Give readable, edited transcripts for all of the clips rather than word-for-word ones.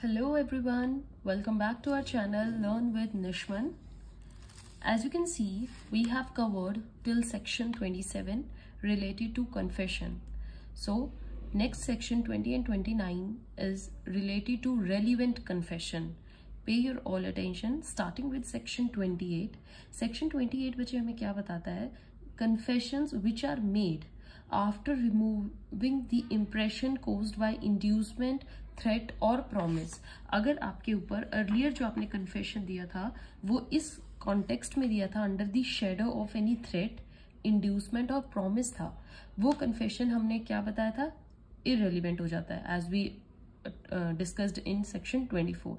Hello everyone, welcome back to our channel Learn with Nishman. As you can see, we have covered till section 27 related to confession. So next section 20 and 29 is related to relevant confession. Pay your all attention starting with section 28. Section 28 which हमें क्या बताता है? Confessions which are made after removing the impression caused by inducement, threat और promise. अगर आपके ऊपर earlier जो आपने कन्फेशन दिया था वो इस कॉन्टेक्स्ट में दिया था under the shadow of any threat, inducement और प्रॉमिस था, वो कन्फेशन हमने क्या बताया था? इररिलेवेंट हो जाता है as we discussed in section 24.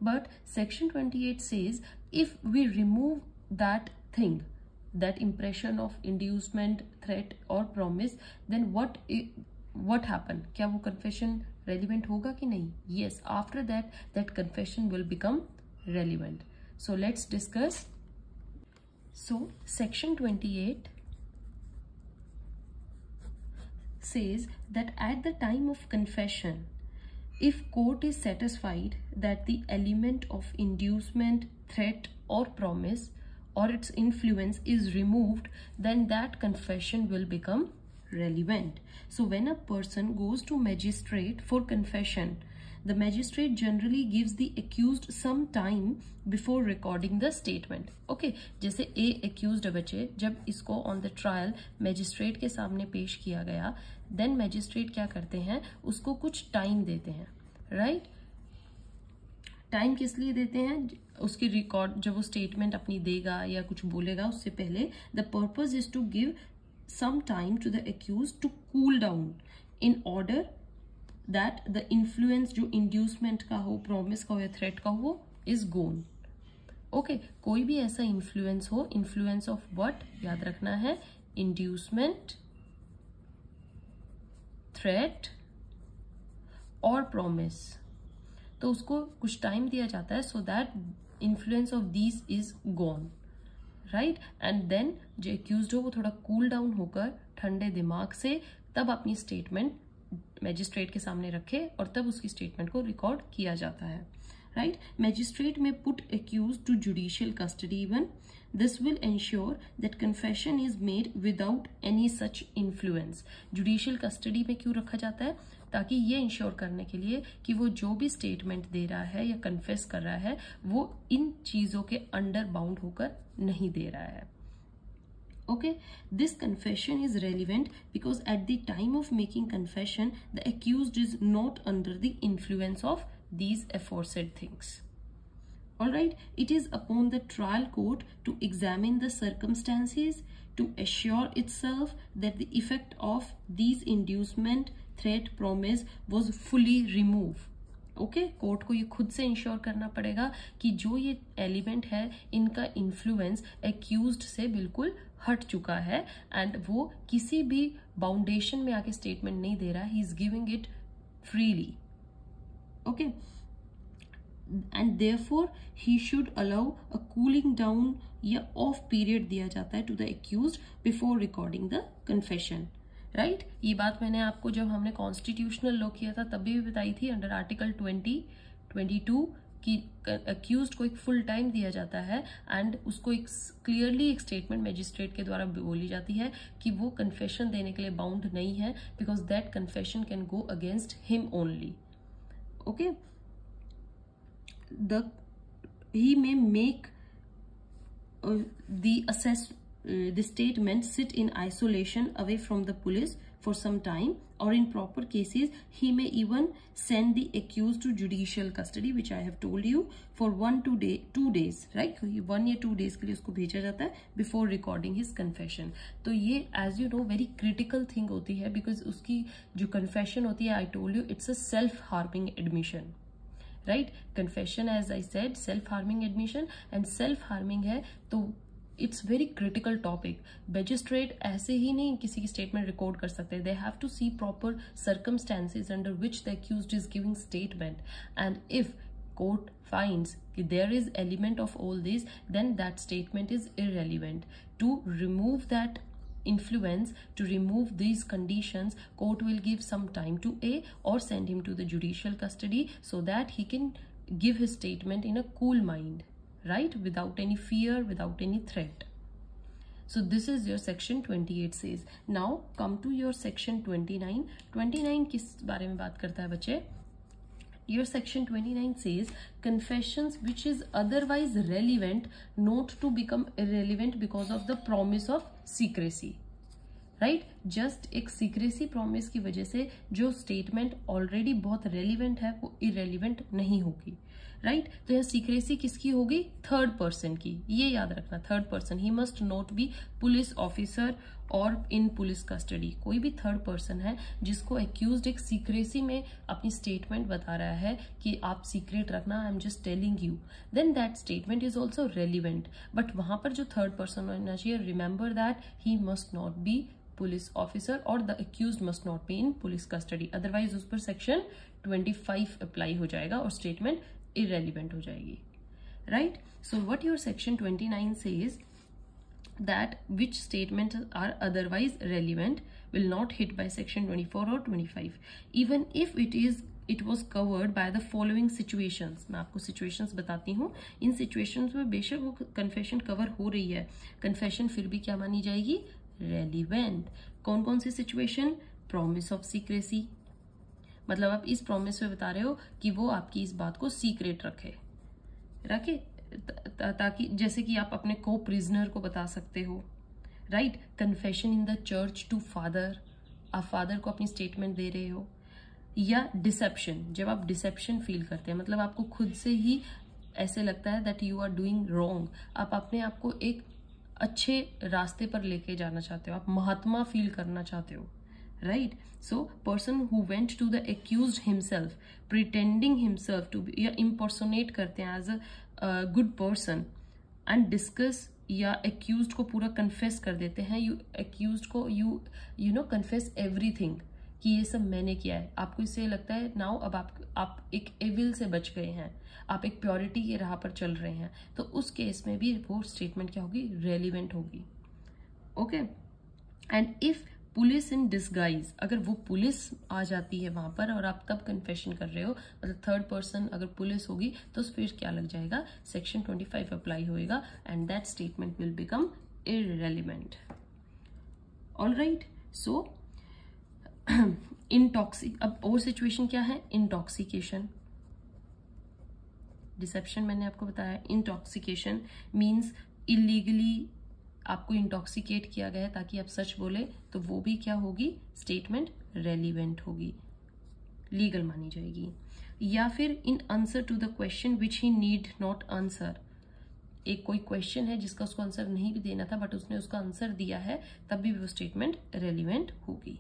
But section 28 says if we remove that thing, that impression of inducement, threat और promise, then what happen? क्या वो confession relevant होगा कि नहीं? Yes, after that confession will become relevant. So let's discuss. So section 28 says that at the time of confession, if court is satisfied that the element of inducement, threat or promise or its influence is removed, then that confession will become relevant. So when a person goes to magistrate for confession, the magistrate generally gives the accused some time before recording the statement. Okay, जैसे A accused बचे, जब इसको on the trial magistrate के सामने पेश किया गया, then magistrate क्या करते हैं? उसको कुछ time देते हैं, right? टाइम किस लिए देते हैं? उसकी रिकॉर्ड जब वो स्टेटमेंट अपनी देगा या कुछ बोलेगा उससे पहले, the purpose is to give some time to the accused to cool down in order that the influence जो इंड्यूसमेंट का हो, प्रॉमिस का हो या थ्रेट का हो, इज गोन. ओके, कोई भी ऐसा इन्फ्लुएंस हो, इन्फ्लुएंस ऑफ व्हाट याद रखना है? इंड्यूसमेंट, थ्रेट और प्रॉमिस. तो उसको कुछ टाइम दिया जाता है so that influence of these is gone, right? And then जो एक्यूज्ड हो वो थोड़ा कूल डाउन होकर ठंडे दिमाग से तब अपनी स्टेटमेंट मैजिस्ट्रेट के सामने रखे और तब उसकी स्टेटमेंट को रिकॉर्ड किया जाता है, राइट? मैजिस्ट्रेट में put accused to judicial custody even. This will ensure that confession is made without any such influence. Judicial custody में क्यों रखा जाता है? ताकि ये इंश्योर करने के लिए कि वो जो भी स्टेटमेंट दे रहा है या कन्फेस कर रहा है वो इन चीजों के अंडर बाउंड होकर नहीं दे रहा है. Okay, this confession is relevant because at the time of making confession, the accused is not under the influence of these aforesaid things. Alright, it is upon the trial court to examine the circumstances to assure itself that the effect of these inducement, threat, promise was fully removed. Okay, court को ये खुद से ensure करना पड़ेगा कि जो ये element है इनका इन्फ्लुएंस एक्यूज्ड से बिल्कुल हट चुका है एंड वो किसी भी बाउंडेशन में आके स्टेटमेंट नहीं दे रहा है. He is giving it freely. Okay, and therefore he should allow a cooling down या ऑफ पीरियड दिया जाता है to the accused before recording the confession, right? ये बात मैंने आपको जब हमने कॉन्स्टिट्यूशनल लॉ किया था तभी भी बताई थी अंडर आर्टिकल 22 कि अक्यूज्ड को एक फुल टाइम दिया जाता है एंड उसको एक क्लियरली एक स्टेटमेंट मैजिस्ट्रेट के द्वारा बोली जाती है कि वो कन्फेशन देने के लिए बाउंड नहीं है because that confession can go against him only. Okay, he may make the statement sit in isolation away from the police for some time, or in proper cases he may even send the accused to judicial custody, which I have told you, for 2 days, right? 1 या 2 days के लिए उसको भेजा जाता है before recording his confession. तो ये as you know very critical thing होती है because उसकी जो confession होती है, I told you it's a self-harming admission, right? Confession as I said self harming admission and self harming है तो it's very critical topic. Magistrate ऐसे ही नहीं किसी की स्टेटमेंट रिकॉर्ड कर सकते. They have to see proper circumstances under which the accused is giving statement and if court finds कि there is element of all this, then that statement is irrelevant. To remove that influence to remove these conditions, court will give some time to A or send him to the judicial custody so that he can give his statement in a cool mind, right, without any fear, without any threat. So this is your section 28 says. Now come to your section 29. 29 किस बारे में बात करता है बच्चे? Your section 29 says confessions which is otherwise relevant not to become irrelevant because of the promise of secrecy. Right, just एक secrecy promise की वजह से जो स्टेटमेंट ऑलरेडी बहुत रेलिवेंट है वो इरेलीवेंट नहीं होगी, राइट। तो यह सीक्रेसी किसकी होगी? थर्ड पर्सन की। ये याद रखना, third person, he must not be police officer और इन पुलिस कस्टडी। कोई भी थर्ड पर्सन है जिसको एक्यूज्ड एक सीक्रेसी में अपनी स्टेटमेंट बता रहा है कि आप सीक्रेट रखना, I am just telling you, then that statement is also relevant. But वहां पर जो थर्ड पर्सन होना चाहिए, remember that he must not be police officer और the accused must not be in police custody, otherwise उस पर section 25 apply हो जाएगा और स्टेटमेंट irrelevant हो जाएगी, right? So what your section 29 says that which statements are otherwise relevant will not hit by section 24 or 25 even if it was covered by the following situations. मैं आपको situations बताती हूँ। इन situations में बेशक वो confession cover हो रही है, confession फिर भी क्या मानी जाएगी? relevant। कौन कौन सी situation? promise of secrecy, मतलब आप इस प्रॉमिस में बता रहे हो कि वो आपकी इस बात को सीक्रेट रखे ताकि जैसे कि आप अपने को प्रिजनर को बता सकते हो, right. Confession in the church to father, आप फादर को अपनी स्टेटमेंट दे रहे हो। या डिसेप्शन, जब आप डिसेप्शन फील करते हैं, मतलब आपको खुद से ही ऐसे लगता है that you are doing wrong, आप अपने आप को एक अच्छे रास्ते पर लेके जाना चाहते हो, आप महात्मा फील करना चाहते हो, right? So person who went to the accused himself pretending himself to be या impersonate करते हैं as a good person and discuss या accused को पूरा confess कर देते हैं, you accused को you know confess everything कि ये सब मैंने किया है। आपको इससे लगता है now अब आप एक evil से बच गए हैं, आप एक purity के राह पर चल रहे हैं, तो उस केस में भी वो statement क्या होगी? relevant होगी, okay? And if police in disguise, अगर वो पुलिस आ जाती है वहां पर और आप तब कन्फेशन कर रहे हो, मतलब थर्ड पर्सन अगर पुलिस होगी तो फिर क्या लग जाएगा? सेक्शन 25 अप्लाई होएगा and that statement will become irrelevant. Alright, so अब और सिचुएशन क्या है? इंटॉक्सिकेशन, डिसेप्शन मैंने आपको बताया। इंटॉक्सिकेशन मीन्स इलीगली आपको इंटॉक्सिकेट किया गया है ताकि आप सच बोले, तो वो भी क्या होगी? स्टेटमेंट रेलिवेंट होगी, लीगल मानी जाएगी। या फिर in answer to the question which he need not answer, एक कोई क्वेश्चन है जिसका उसको आंसर नहीं भी देना था बट उसने उसका आंसर दिया है, तब भी वो स्टेटमेंट रेलिवेंट होगी।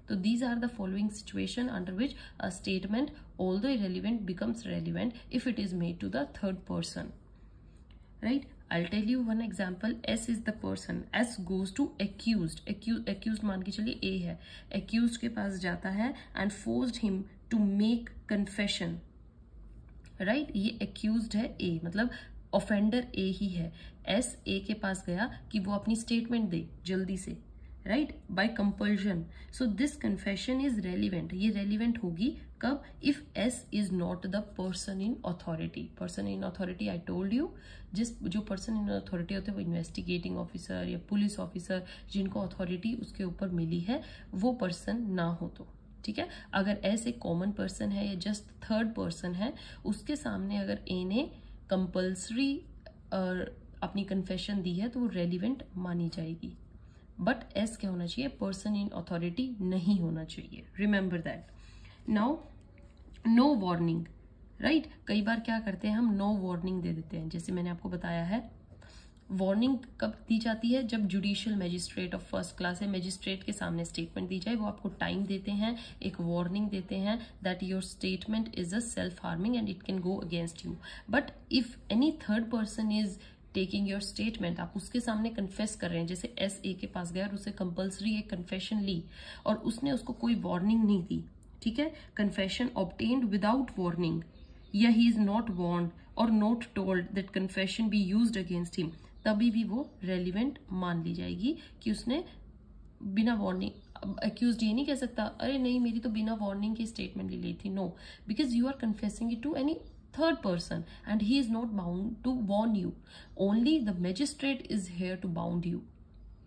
तो these are the following situation under which a statement although irrelevant becomes relevant if it is made to the third person, right? I'll tell you one example. S is the person. S goes to accused. Accused मान के चलिए A है, accused के पास जाता है and forced him to make confession, right? ये accused है A, मतलब offender A ही है। S A के पास गया कि वो अपनी statement दे जल्दी से, right? By compulsion. So this confession is relevant. ये relevant होगी कब? If S is not the person in authority. Person in authority I told you, जो person in authority होते हैं वो इन्वेस्टिगेटिंग ऑफिसर या पुलिस ऑफिसर, जिनको अथॉरिटी उसके ऊपर मिली है, वो पर्सन ना हो तो, ठीक है। अगर S एक कॉमन पर्सन है या जस्ट थर्ड पर्सन है, उसके सामने अगर A ने कंपल्सरी अपनी कन्फेशन दी है तो वो रेलिवेंट मानी जाएगी। बट S क्या होना चाहिए? पर्सन इन अथॉरिटी नहीं होना चाहिए, remember that. Now no warning, right? कई बार क्या करते हैं हम? नो वार्निंग दे देते हैं। जैसे मैंने आपको बताया है, वार्निंग कब दी जाती है? जब judicial magistrate of first class है, मैजिस्ट्रेट के सामने स्टेटमेंट दी जाए, वो आपको टाइम देते हैं, एक वार्निंग देते हैं that your statement is a self harming and it can go against you. But if any third person is taking your statement, आप उसके सामने कन्फेस कर रहे हैं, जैसे एस ए के पास गया और उसे कंपल्सरी एक कन्फेशन ली और उसने उसको कोई वार्निंग नहीं दी, ठीक है, कन्फेशन ऑब्टेन्ड विदाउट वार्निंग, या ही इज नॉट वार्न्ड और not told that confession be used against him, तभी भी वो रेलिवेंट मान ली जाएगी कि उसने बिना वार्निंग एक्यूज ये नहीं कह सकता अरे नहीं मेरी तो बिना वार्निंग की स्टेटमेंट ले ली थी. No, because you are confessing it to any third person and he is not bound to warn you. Only the magistrate is here to bound you,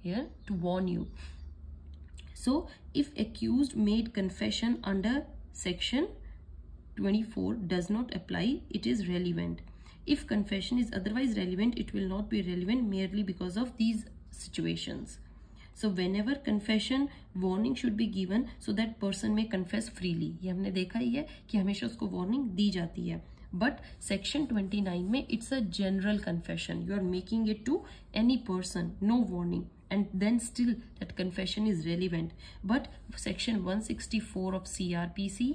here to warn you. So if accused made confession under section 24 does not apply, it is relevant. If confession is otherwise relevant, it will not be relevant merely because of these situations. So whenever confession, warning should be given so that person may confess freely. ये हमने देखा ही है कि हमेशा उसको warning दी जाती है. But section 29 में it's a general confession. You are making it to any person, no warning, and then still that confession is relevant. But section 164 of CRPC,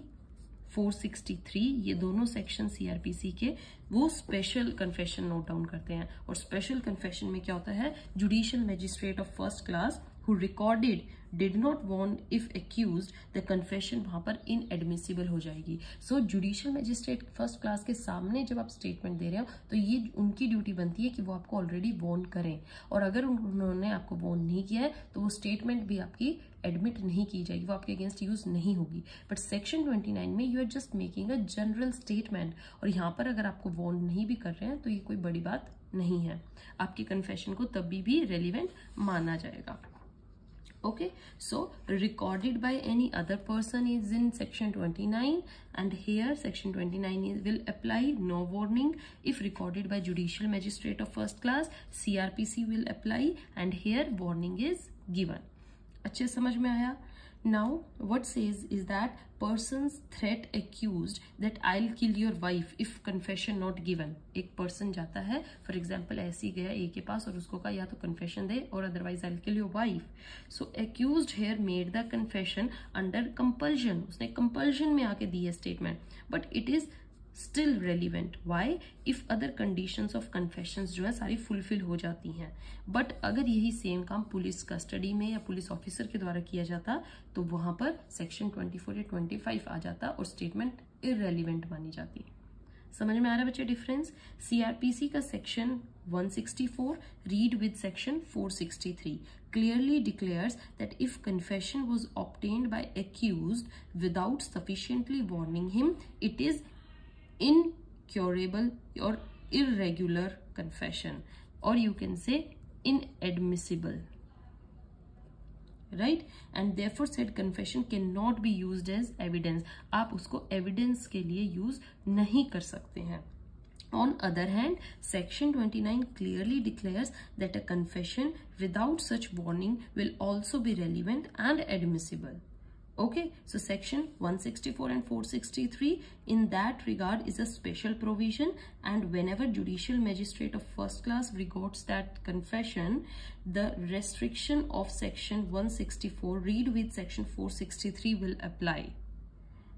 463, ये दोनों सेक्शन CRPC के वो स्पेशल कन्फेशन नोट डाउन करते हैं. और special confession में क्या होता है, judicial magistrate of first class who recorded did not warn if accused, the confession वहां पर inadmissible हो जाएगी. So judicial magistrate first class के सामने जब आप स्टेटमेंट दे रहे हो तो ये उनकी ड्यूटी बनती है कि वो आपको ऑलरेडी वार्न करें, और अगर उन्होंने आपको वार्न नहीं किया है तो वो स्टेटमेंट भी आपकी एडमिट नहीं की जाएगी, वो आपके अगेंस्ट यूज नहीं होगी. बट सेक्शन 29 में you are just making a general statement, और यहाँ पर अगर आपको वार्न नहीं भी कर रहे हैं तो ये कोई बड़ी बात नहीं है, आपकी कन्फेशन को तभी भी रेलिवेंट माना जाएगा. Okay, so recorded by any other person is in section 29, and here section 29 will apply no warning. If recorded by judicial magistrate of first class, CRPC will apply and here warning is given. अच्छे समझ में आया? Now what says is that person's threat accused that I'll kill your wife if confession not given. एक person जाता है for example ऐसे ही गया A के पास और उसको कहा या तो confession दे और otherwise I'll kill your wife. So accused here made the confession under compulsion. उसने compulsion में आके दी है statement, but it is still relevant. Why? If other conditions of confessions जो है सारी fulfill हो जाती हैं. But अगर यही सेम काम पुलिस कस्टडी में या पुलिस ऑफिसर के द्वारा किया जाता तो वहां पर सेक्शन 24 या 25 आ जाता और स्टेटमेंट irrelevant मानी जाती. समझ में आ रहा है बच्चे डिफरेंस? सीआरपीसी का section 164 read with section 463 clearly declares that if confession was obtained by accused without sufficiently warning him, it is incurable or irregular confession, or you can say inadmissible, right? And therefore said confession cannot be used as evidence. आप उसको evidence के लिए use नहीं कर सकते हैं. On other hand, section 29 clearly declares that a confession without such warning will also be relevant and admissible. Okay, so section 164 and 463 in that regard is a special provision, and whenever judicial magistrate of first class records that confession, the restriction of section 164 read with section 463 will apply.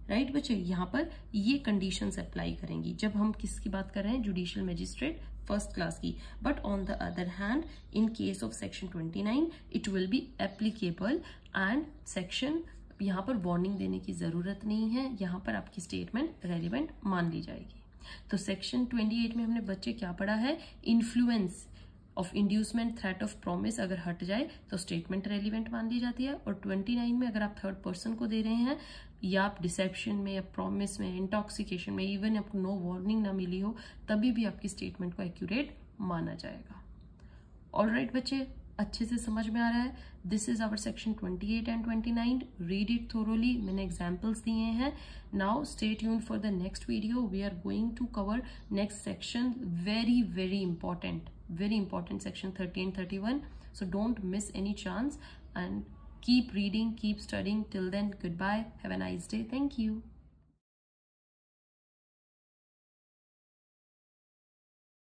Right बच्चे, यहाँ पर ये conditions apply करेंगी जब हम किसकी बात कर रहे हैं, जुडिशियल मैजिस्ट्रेट फर्स्ट क्लास की. But on the other hand in case of section 29 it will be applicable, and section यहाँ पर वार्निंग देने की जरूरत नहीं है, यहाँ पर आपकी स्टेटमेंट रेलिवेंट मान ली जाएगी. तो सेक्शन 28 में हमने बच्चे क्या पढ़ा है, influence of inducement threat of promise अगर हट जाए तो स्टेटमेंट रेलिवेंट मान ली जाती है. और 29 में अगर आप थर्ड पर्सन को दे रहे हैं या आप डिसेप्शन में या प्रॉमिस में, इंटॉक्सिकेशन में, इवन आपको नो वार्निंग ना मिली हो तभी भी आपकी स्टेटमेंट को एक्यूरेट माना जाएगा. ऑलराइट बच्चे, अच्छे से समझ में आ रहा है? This is our section 28 and 29. Read it thoroughly. मैंने एग्जाम्पल्स दिए हैं. Now stay tuned for the next video. We are going to cover next section, very very important section 30 and 31. So don't miss any chance and keep reading, keep studying. Till then, goodbye. Have a nice day. Thank you.